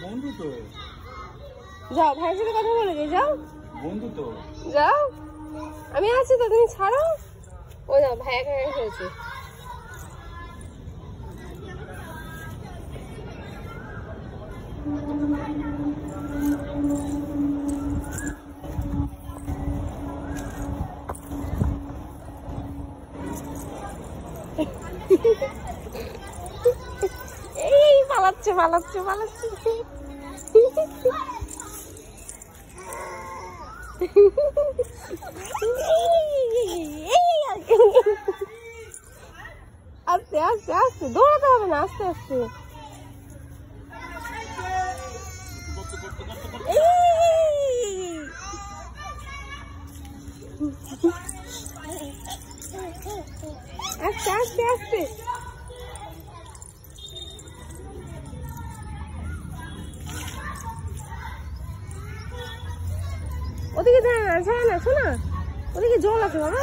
বন্ধু তো। যাও ভাইয়ের সাথে কথা বলে গে, যাও বন্ধু তো। যাও, আমি আছি তো, তুমি ছাড়ো। ও যাও, ভাই একা একা খেয়েছে। এই পালাচ্ছে পালাচ্ছে পালাচ্ছে। আস্তে আস্তে আস্তে, দৌড়াতে হবে না, আস্তে আস্তে। আস্তে আস্তে আস্তে। ওদিকে যায় না, যায় না, শোনা ওদিকে জল আছে বাবা।